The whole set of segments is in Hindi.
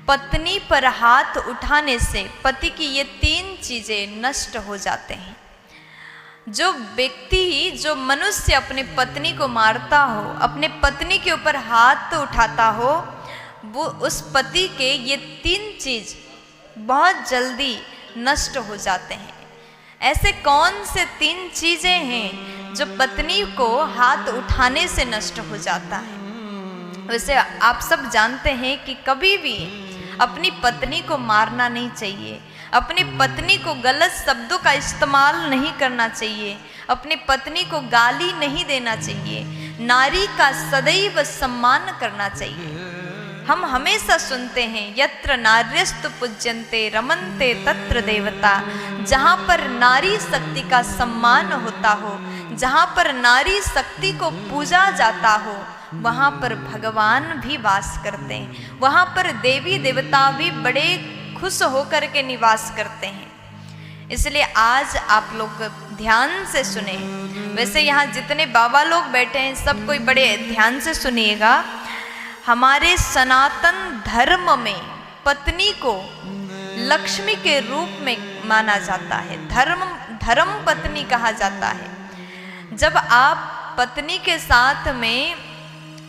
पत्नी पर हाथ उठाने से पति की ये 3 चीजें नष्ट हो जाते हैं। जो व्यक्ति, जो मनुष्य अपनी पत्नी को मारता हो, अपने पत्नी के ऊपर हाथ उठाता हो, वो उस पति के ये 3 चीज बहुत जल्दी नष्ट हो जाते हैं। ऐसे कौन से 3 चीजें हैं जो पत्नी को हाथ उठाने से नष्ट हो जाता है? वैसे आप सब जानते हैं कि कभी भी अपनी पत्नी को मारना नहीं चाहिए, अपनी पत्नी को गलत शब्दों का इस्तेमाल नहीं करना चाहिए, अपनी पत्नी को गाली नहीं देना चाहिए, नारी का सदैव सम्मान करना चाहिए। हम हमेशा सुनते हैं यत्र नार्यस्तु पूज्यन्ते रमन्ते तत्र देवता। जहाँ पर नारी शक्ति का सम्मान होता हो, जहाँ पर नारी शक्ति को पूजा जाता हो, वहाँ पर भगवान भी वास करते हैं, वहाँ पर देवी देवता भी बड़े खुश होकर के निवास करते हैं। इसलिए आज आप लोग ध्यान से सुने। वैसे यहाँ जितने बाबा लोग बैठे हैं सब कोई बड़े ध्यान से सुनिएगा। हमारे सनातन धर्म में पत्नी को लक्ष्मी के रूप में माना जाता है, धर्म पत्नी कहा जाता है। जब आप पत्नी के साथ में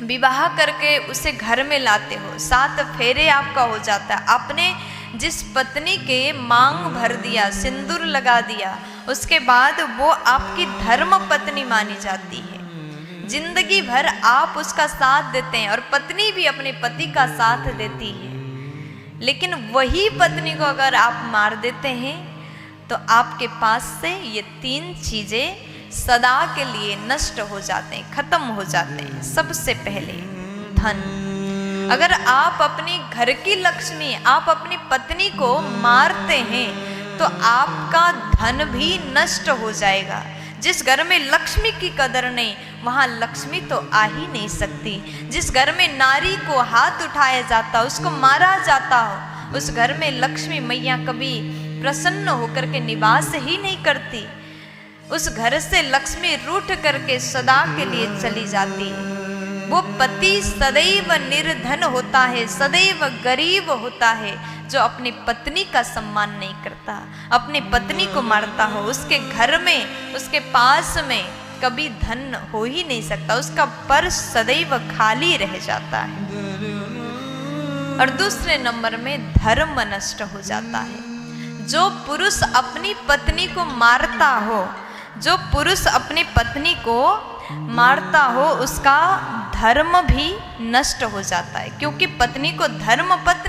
विवाह करके उसे घर में लाते हो, 7 फेरे आपका हो जाता है, आपने जिस पत्नी के मांग भर दिया, सिंदूर लगा दिया, उसके बाद वो आपकी धर्म पत्नी मानी जाती है। जिंदगी भर आप उसका साथ देते हैं और पत्नी भी अपने पति का साथ देती है। लेकिन वही पत्नी को अगर आप मार देते हैं तो आपके पास से ये 3 चीजें सदा के लिए नष्ट हो जाते हैं, खत्म हो जाते हैं। सबसे पहले धन। अगर आप अपनी घर की लक्ष्मी, आप अपनी पत्नी को मारते हैं तो आपका धन भी नष्ट हो जाएगा। जिस घर में लक्ष्मी की कदर नहीं, वहाँ लक्ष्मी तो आ ही नहीं सकती। जिस घर में नारी को हाथ उठाया जाता, उसको मारा जाता हो, उस घर में लक्ष्मी मैया कभी प्रसन्न होकर के निवास ही नहीं करती। उस घर से लक्ष्मी रूठ करके सदा के लिए चली जाती है। वो पति सदैव निर्धन होता है, सदैव गरीब होता है, जो अपनी पत्नी का सम्मान नहीं करता, अपनी पत्नी को मारता हो। उसके घर में, उसके पास में कभी धन हो ही नहीं सकता, उसका पर्स सदैव खाली रह जाता है। और दूसरे नंबर में धर्म नष्ट हो जाता है। जो पुरुष अपनी पत्नी को मारता हो, जो पुरुष अपनी पत्नी को मारता हो, उसका धर्म भी नष्ट हो जाता है, क्योंकि पत्नी को धर्म पत्नी